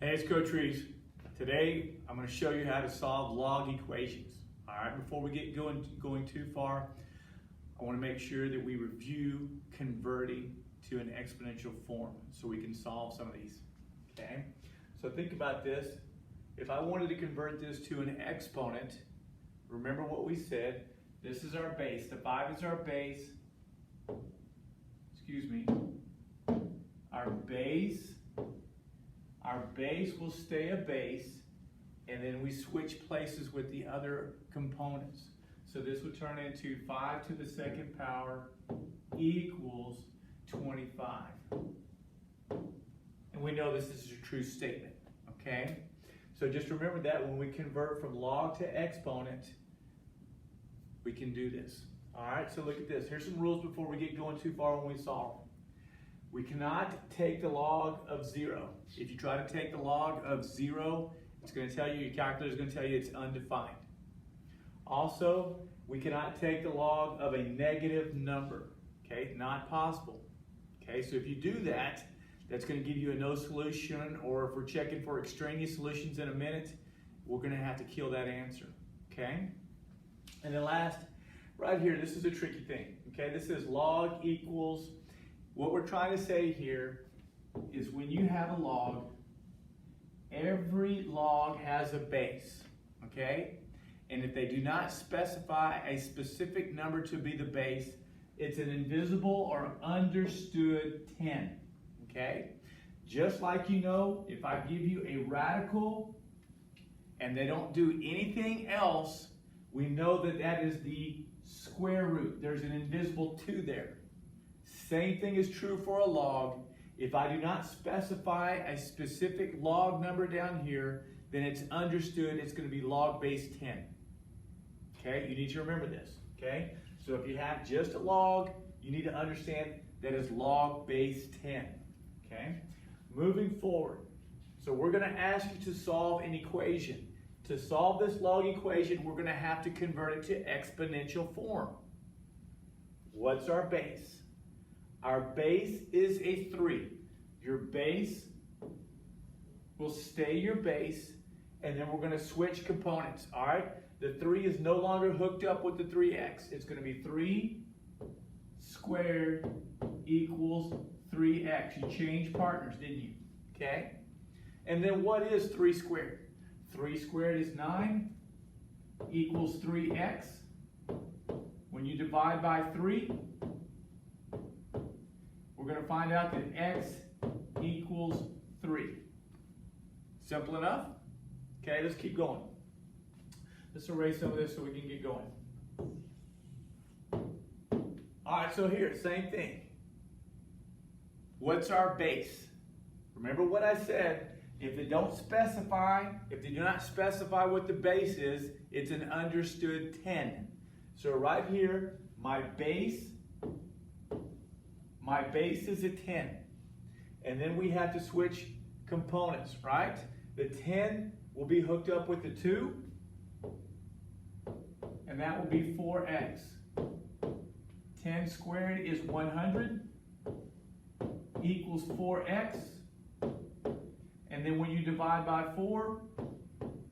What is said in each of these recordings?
Hey, it's Coach Reeves. Today, I'm going to show you how to solve log equations. All right, before we get going too far, I want to make sure that we review converting to an exponential form so we can solve some of these. Okay, so think about this. If I wanted to convert this to an exponent, remember what we said. This is our base. The 5 is our base. Excuse me. Our base will stay a base, and then we switch places with the other components. So this would turn into 5 to the second power equals 25. And we know this is a true statement, okay? So just remember that when we convert from log to exponent, we can do this. All right, so look at this. Here's some rules before we get going too far when we solve. We cannot take the log of 0. If you try to take the log of 0, it's going to tell you, your calculator is going to tell you it's undefined. Also, we cannot take the log of a negative number. Okay, not possible. Okay, so if you do that, that's going to give you a no solution, or if we're checking for extraneous solutions in a minute, we're going to have to kill that answer. Okay? And then last, right here, this is a tricky thing. Okay, this is log equals. What we're trying to say here is when you have a log, every log has a base, okay? And if they do not specify a specific number to be the base, it's an invisible or understood 10, okay? Just like you know, if I give you a radical and they don't do anything else, we know that that is the square root. There's an invisible 2 there. Same thing is true for a log. If I do not specify a specific log number down here, then it's understood it's going to be log base 10. Okay, you need to remember this. Okay, so if you have just a log, you need to understand that it's log base 10. Okay, moving forward. So we're going to ask you to solve an equation. To solve this log equation, we're going to have to convert it to exponential form. What's our base? Our base is a 3. Your base will stay your base, and then we're going to switch components, all right? The 3 is no longer hooked up with the 3x. It's going to be 3 squared equals 3x. You changed partners, didn't you? Okay? And then what is 3 squared? 3 squared is 9 equals 3x. When you divide by 3, we're going to find out that x equals 3. Simple enough? Okay, let's keep going. Let's erase some of this so we can get going. All right, so here, same thing. What's our base? Remember what I said. If they do not specify what the base is, it's an understood 10. So right here, my base is a 10. And then we have to switch components, right? The 10 will be hooked up with the 2. And that will be 4x. 10 squared is 100 equals 4x. And then when you divide by 4,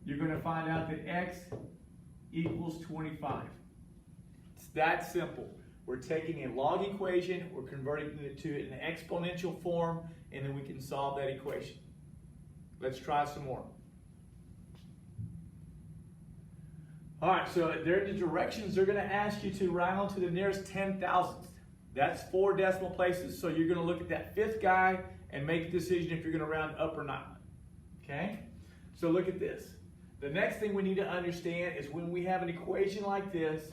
you're going to find out that x equals 25. It's that simple. We're taking a log equation, we're converting it to an exponential form, and then we can solve that equation. Let's try some more. All right, so there are the directions they're going to ask you to round to the nearest 10,000th. That's 4 decimal places, so you're going to look at that 5th guy and make a decision if you're going to round up or not. Okay? So look at this. The next thing we need to understand is when we have an equation like this,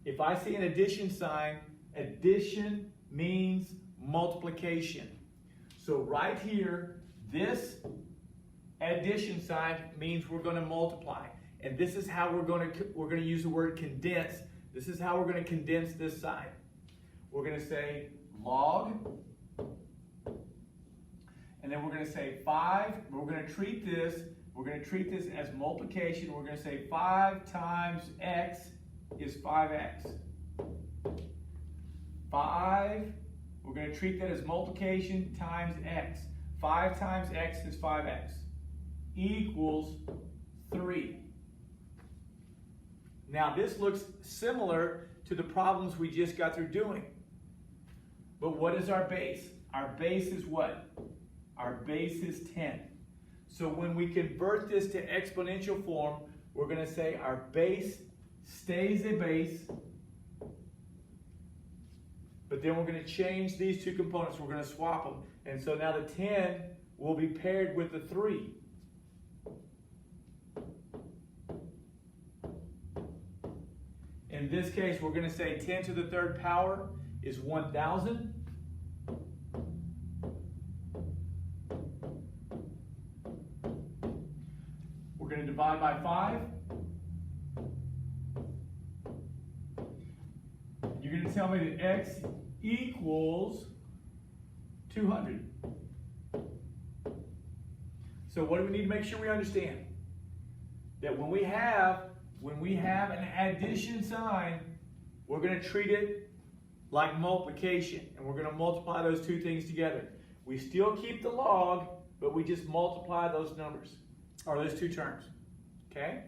if I see an addition sign, addition means multiplication. So right here, this addition sign means we're going to multiply. And this is how we're going to use the word condense. This is how we're going to condense this side. We're going to say log, and then we're going to say 5. We're going to treat this as multiplication. We're going to say 5 times x is 5x. 5, we're going to treat that as multiplication times x. 5 times x is 5x. equals 3. Now this looks similar to the problems we just got through doing. But what is our base? Our base is what? Our base is 10. So when we convert this to exponential form, we're going to say our base stays a base, but then we're going to change these two components. We're going to swap them. And so now the 10 will be paired with the 3. In this case, we're going to say 10 to the third power is 1,000. We're going to divide by 5. You're going to tell me that x equals 200. So what do we need to make sure we understand? That when we have an addition sign, we're going to treat it like multiplication, and we're going to multiply those two things together. We still keep the log, but we just multiply those numbers, or those two terms, okay?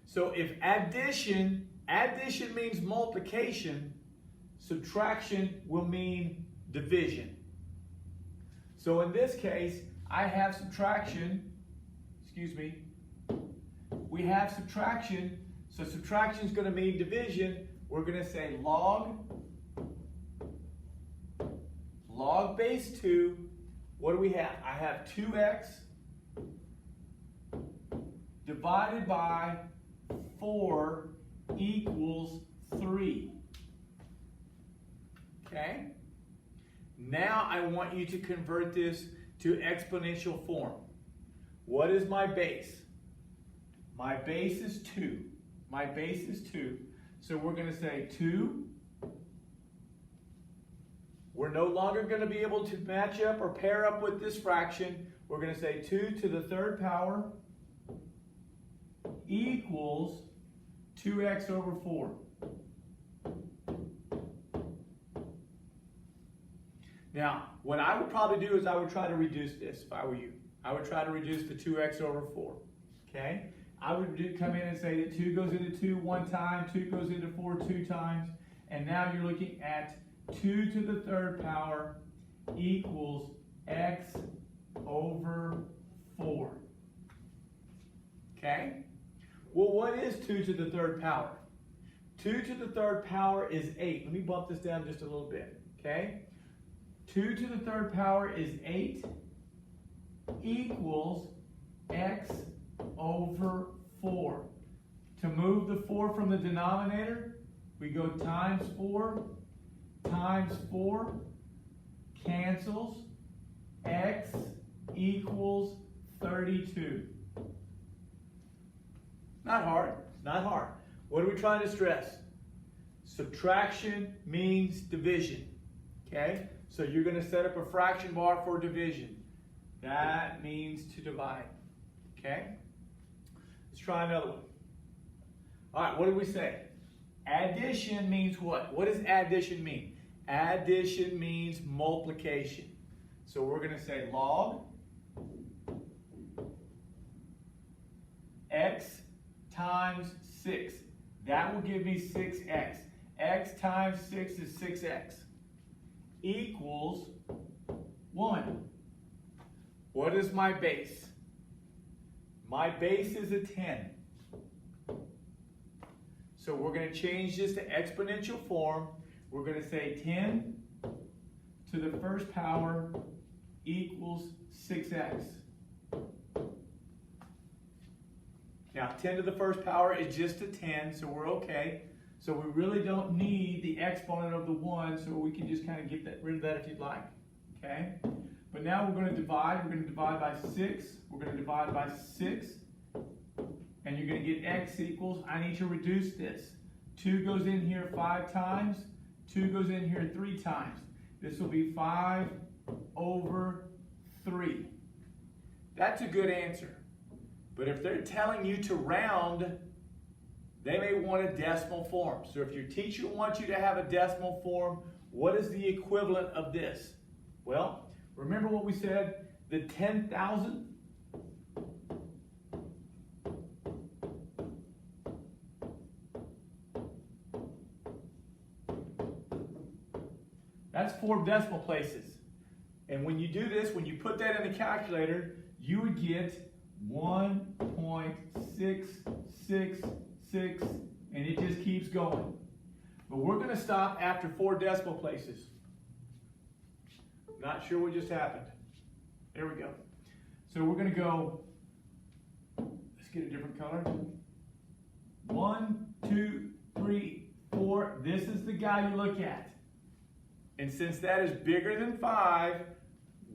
So if addition means multiplication, subtraction will mean division. So in this case, I have subtraction, we have subtraction, so subtraction is going to mean division. We're going to say log base 2. What do we have? I have 2x divided by 4 equals 3. Okay? Now I want you to convert this to exponential form. What is my base? My base is 2. My base is 2. So we're going to say 2. We're no longer going to be able to match up or pair up with this fraction. We're going to say 2 to the third power equals 2x over 4. Now, what I would probably do is I would try to reduce this if I were you. I would try to reduce the 2x over 4. Okay? I would come in and say that 2 goes into 2 one time, 2 goes into 4 two times, and now you're looking at 2 to the third power equals x over 4. Okay? Well, what is 2 to the third power? 2 to the third power is 8. Let me bump this down just a little bit. Okay? 2 to the third power is 8 equals x over 4. To move the 4 from the denominator, we go times 4, cancels, x equals 32. Not hard, not hard. What are we trying to stress? Subtraction means division, okay? So you're going to set up a fraction bar for division. That means to divide, okay? Let's try another one. All right, what did we say? Addition means what? What does addition mean? Addition means multiplication. So we're going to say log x times 6. That will give me 6x. X times 6 is 6x. Equals 1. What is my base? My base is a 10. So we're going to change this to exponential form. We're going to say 10 to the first power equals 6x. Now 10 to the first power is just a 10, so we're okay. So we really don't need the exponent of the 1, so we can just kind of get rid of that if you'd like. Okay? But now we're going to divide. We're going to divide by 6. We're going to divide by 6. And you're going to get x equals, I need to reduce this. 2 goes in here 5 times. 2 goes in here 3 times. This will be 5 over 3. That's a good answer. But if they're telling you to round, they may want a decimal form. So if your teacher wants you to have a decimal form, what is the equivalent of this? Well, remember what we said? the 10,000th. That's 4 decimal places. And when you do this, when you put that in the calculator, you would get 1.666, and it just keeps going. But we're going to stop after 4 decimal places. Not sure what just happened. There we go. So we're going to go, let's get a different color. 1, 2, 3, 4. This is the guy you look at. And since that is bigger than 5,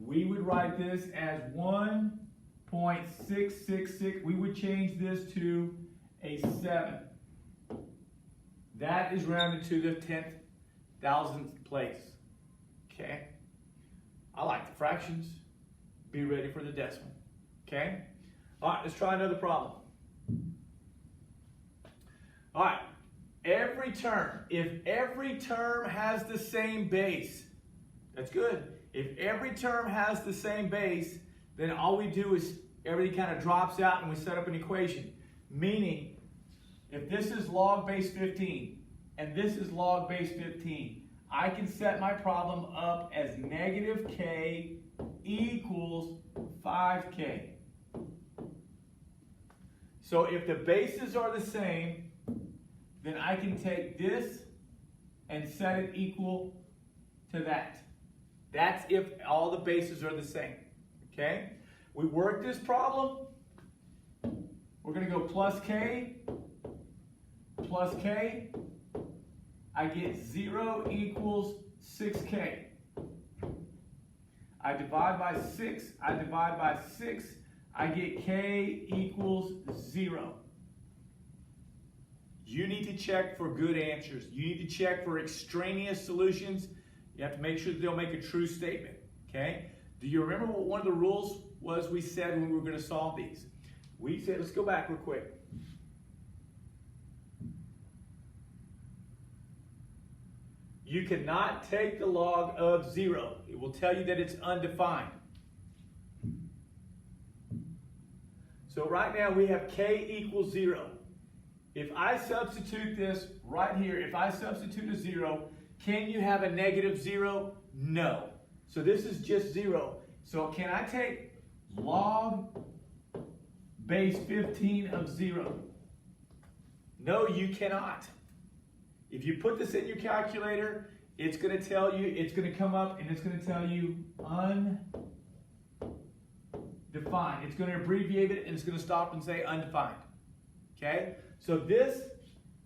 we would write this as 1.666. We would change this to a 7. That is rounded to the 10,000th place. Okay? I like the fractions. Be ready for the decimal. Okay? All right, let's try another problem. All right. Every term, if every term has the same base, that's good. If every term has the same base, then all we do is everything kind of drops out and we set up an equation. Meaning, if this is log base 15 and this is log base 15, I can set my problem up as negative k equals 5k. So if the bases are the same, then I can take this and set it equal to that. That's if all the bases are the same. Okay? We work this problem. We're going to go plus k. I get 0 equals 6k. I divide by 6. I get k equals 0. You need to check for good answers. You need to check for extraneous solutions. You have to make sure that they'll make a true statement. Okay? Do you remember what one of the rules was we said when we were going to solve these? We said, let's go back real quick. You cannot take the log of 0. It will tell you that it's undefined. So right now we have k equals 0. If I substitute this right here, if I substitute a 0, can you have a negative 0? No. So this is just 0. So can I take log base 15 of 0? No, you cannot. If you put this in your calculator, it's going to tell you, it's going to come up and it's going to tell you undefined. It's going to abbreviate it and it's going to stop and say undefined. Okay? So this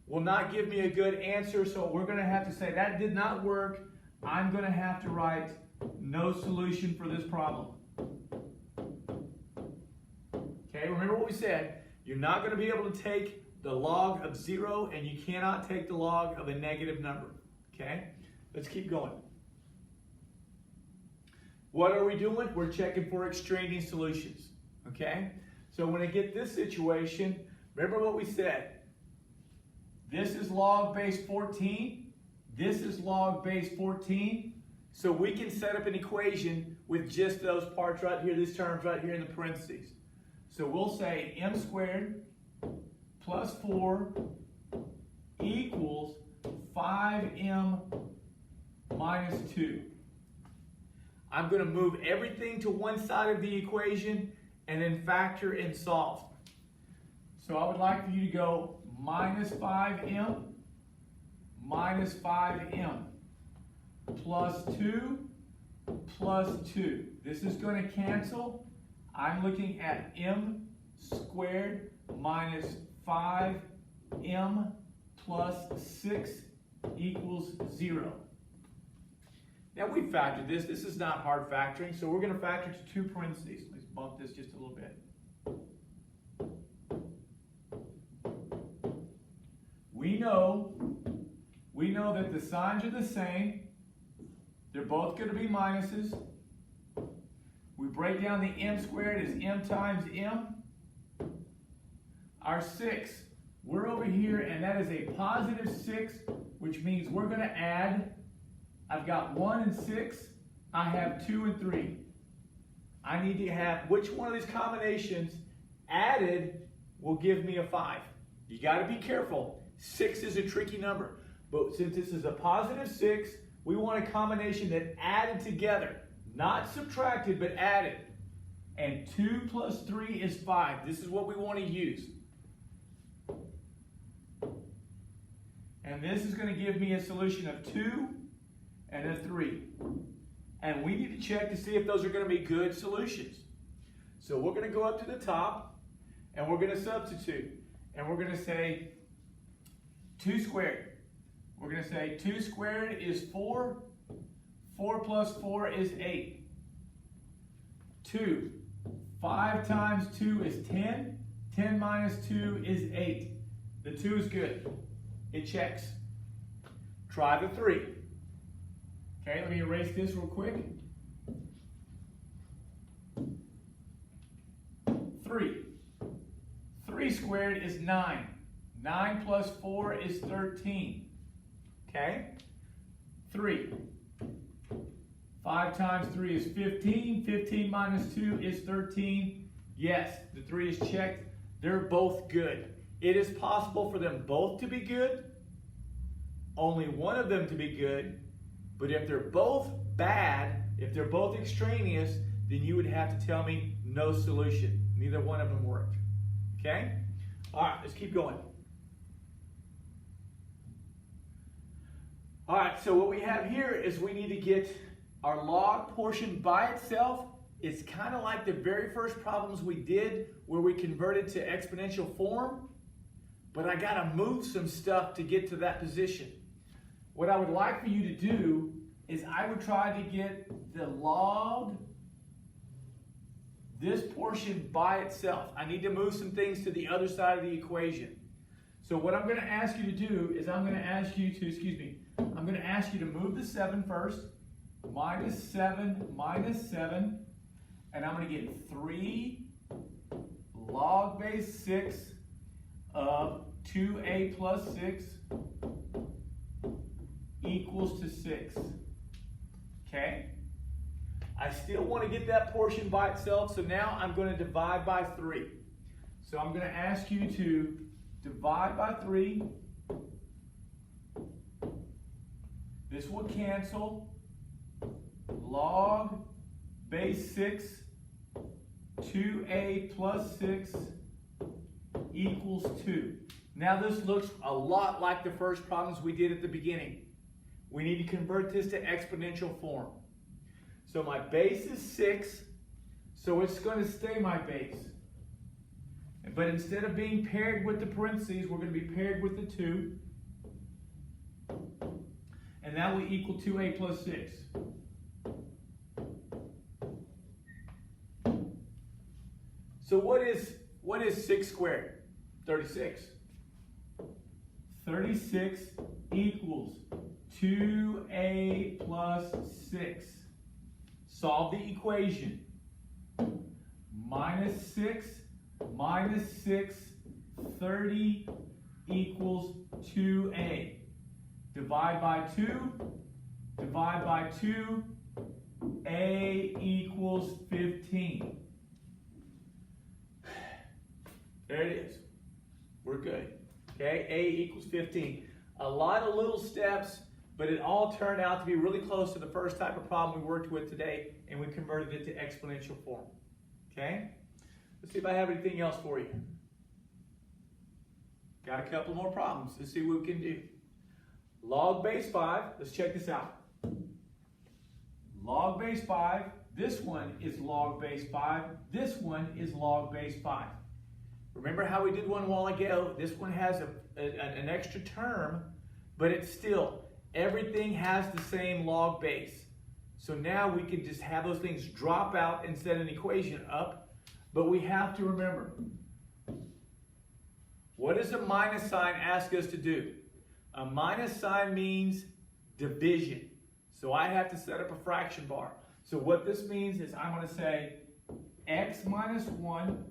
will not give me a good answer, so we're going to have to say that did not work. I'm going to have to write no solution for this problem. Okay, remember what we said. You're not going to be able to take the log of 0, and you cannot take the log of a negative number. Okay, let's keep going. What are we doing? We're checking for extraneous solutions. Okay, so when I get this situation, remember what we said. This is log base 14. This is log base 14. So we can set up an equation with just those parts right here, these terms right here in the parentheses. So we'll say m squared plus 4 equals 5m minus 2. I'm going to move everything to one side of the equation and then factor and solve. So I would like for you to go minus 5m plus 2 plus 2. This is going to cancel. I'm looking at m squared minus 5m plus 6 equals 0. Now we factored this. This is not hard factoring, so we're going to factor to 2 parentheses. Let's bump this just a little bit. We know that the signs are the same. They're both going to be minuses. We break down the m squared as m times m. Our 6, we're over here, and that is a positive 6, which means we're going to add. I've got 1 and 6. I have 2 and 3. I need to have which one of these combinations added will give me a 5. You got to be careful. 6 is a tricky number. But since this is a positive 6, we want a combination that added together. Not subtracted, but added. And 2 plus 3 is 5. This is what we want to use. And this is going to give me a solution of 2 and a 3. And we need to check to see if those are going to be good solutions. So we're going to go up to the top, and we're going to substitute. And we're going to say 2 squared. We're going to say 2 squared is 4. 4 plus 4 is 8. 2. 5 times 2 is 10. 10 minus 2 is 8. The 2 is good. It checks. Try the 3. Okay, let me erase this real quick. 3. 3 squared is 9. 9 plus 4 is 13. Okay? 3. 5 times 3 is 15. 15 minus 2 is 13. Yes, the 3 is checked. They're both good. It is possible for them both to be good, only one of them to be good, but if they're both bad, if they're both extraneous, then you would have to tell me no solution. Neither one of them worked. Okay? All right, let's keep going. All right, so what we have here is we need to get our log portion by itself. It's kind of like the very first problems we did where we converted to exponential form, but I got to move some stuff to get to that position. What I would like for you to do is I would try to get the log, this portion by itself. I need to move some things to the other side of the equation. So what I'm going to ask you to do is I'm going to ask you to move the 7 first. Minus 7, and I'm going to get 3 log base 6 of 2a plus 6 equals to 6. Okay? I still want to get that portion by itself, so now I'm going to divide by 3. So I'm going to ask you to divide by 3. This will cancel. Log base 6, 2a plus 6 equals 2. Now this looks a lot like the first problems we did at the beginning. We need to convert this to exponential form. So my base is 6, so it's going to stay my base. But instead of being paired with the parentheses, we're going to be paired with the 2. And that will equal 2a plus 6. So what is 6 squared? 36. 36 equals 2a plus 6. Solve the equation. Minus 6 minus 6, 30 equals 2a. Divide by 2. Divide by 2. A equals 15. There it is. We're good. Okay, A equals 15. A lot of little steps, but it all turned out to be really close to the first type of problem we worked with today, and we converted it to exponential form. Okay? Let's see if I have anything else for you. Got a couple more problems. Let's see what we can do. Log base 5. Let's check this out. Log base 5. This one is log base 5. This one is log base 5. Remember how we did one a while ago? This one has an extra term, but it's still, everything has the same log base. So now we can just have those things drop out and set an equation up, but we have to remember, what does a minus sign ask us to do? A minus sign means division. So I have to set up a fraction bar. So what this means is I'm going to say x minus 1.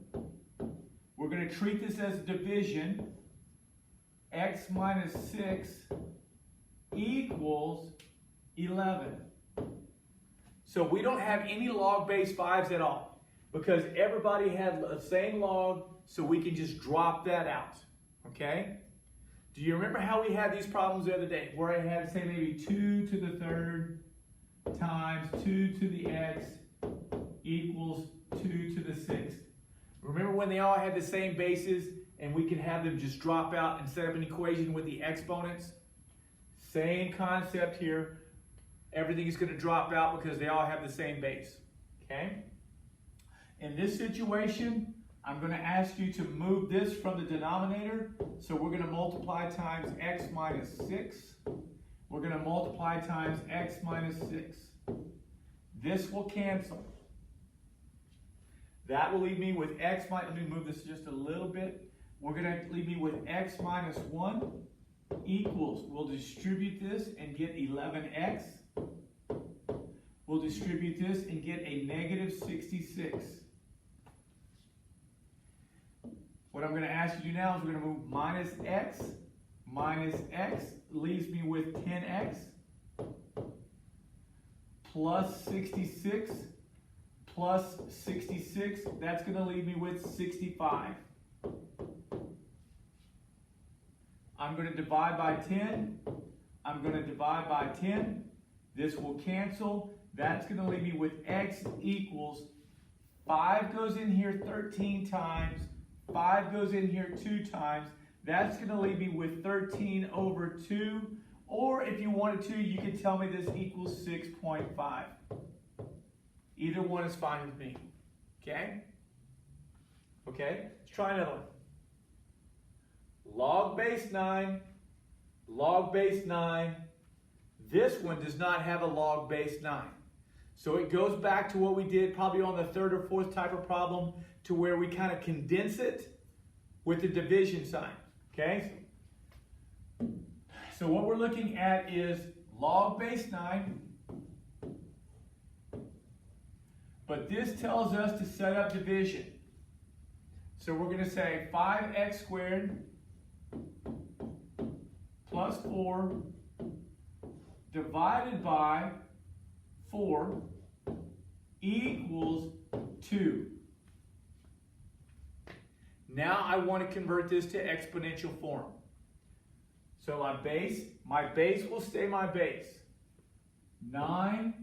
We're going to treat this as division. X minus 6 equals 11. So we don't have any log base 5s at all. because everybody had the same log, so we can just drop that out, okay? Do you remember how we had these problems the other day, where I had, say, maybe 2 to the third times 2 to the x equals 2 to the sixth? Remember when they all had the same bases and we could have them just drop out and set up an equation with the exponents? Same concept here. Everything is going to drop out because they all have the same base, okay? In this situation, I'm going to ask you to move this from the denominator. So we're going to multiply times x minus 6. We're going to multiply times x minus 6. This will cancel. That will leave me with x minus, let me move this just a little bit. We're going to leave me with x minus 1 equals, we'll distribute this and get 11x. We'll distribute this and get a negative 66. What I'm going to ask you to do now is we're going to move minus x leaves me with 10x plus 66 plus 66, that's going to leave me with 65. I'm going to divide by 10. I'm going to divide by 10. This will cancel. That's going to leave me with x equals 5 goes in here 13 times. 5 goes in here 2 times. That's going to leave me with 13 over 2. Or if you wanted to, you could tell me this equals 6.5. Either one is fine with me. Okay? Okay? Let's try another one. Log base 9. Log base 9. This one does not have a log base 9. So it goes back to what we did probably on the third or fourth type of problem, to where we kind of condense it with the division sign. Okay? So what we're looking at is log base 9. But this tells us to set up division. So we're going to say 5x squared plus 4 divided by 4 equals 2. Now I want to convert this to exponential form. So my base will stay my base. 9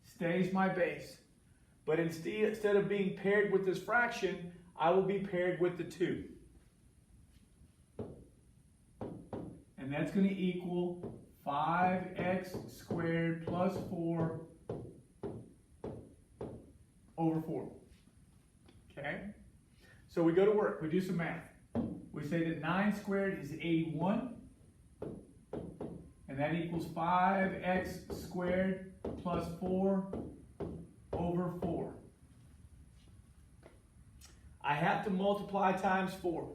stays my base. But instead of being paired with this fraction, I will be paired with the 2. And that's going to equal 5x squared plus 4 over 4. Okay? So we go to work. We do some math. We say that 9 squared is 81. And that equals 5x squared plus 4 over 4. I have to multiply times 4.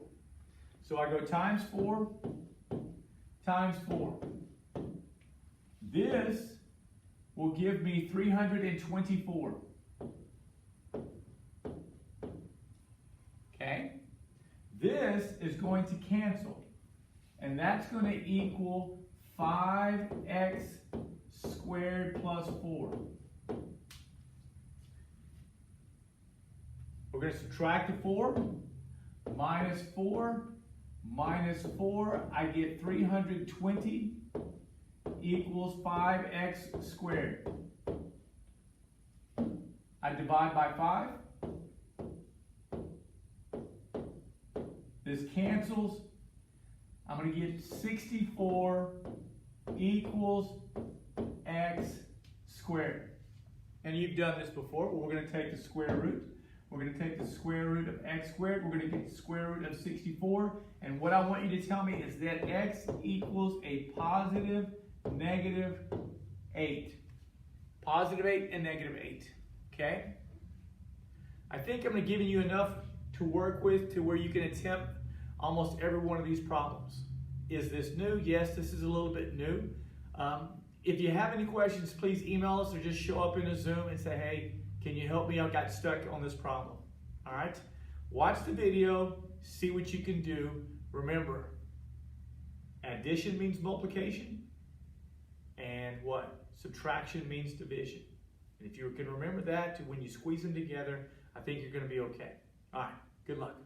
So I go times 4 times 4. This will give me 324. Okay? This is going to cancel. And that's going to equal 5x squared plus 4. We're going to subtract the 4. Minus 4. Minus 4. I get 320 equals 5x squared. I divide by 5. This cancels. I'm going to get 64 equals x squared. And you've done this before, but we're going to take the square root. We're going to take the square root of x squared. We're going to get the square root of 64. And what I want you to tell me is that x equals a positive negative 8. Positive 8 and negative 8. Okay? I think I'm going to give you enough to work with to where you can attempt almost every one of these problems. Is this new? Yes, this is a little bit new. If you have any questions, please email us or just show up in a Zoom and say, hey, can you help me? I got stuck on this problem. All right? Watch the video, see what you can do. Remember, addition means multiplication, and what? Subtraction means division. And if you can remember that to when you squeeze them together, I think you're going to be okay. All right, good luck.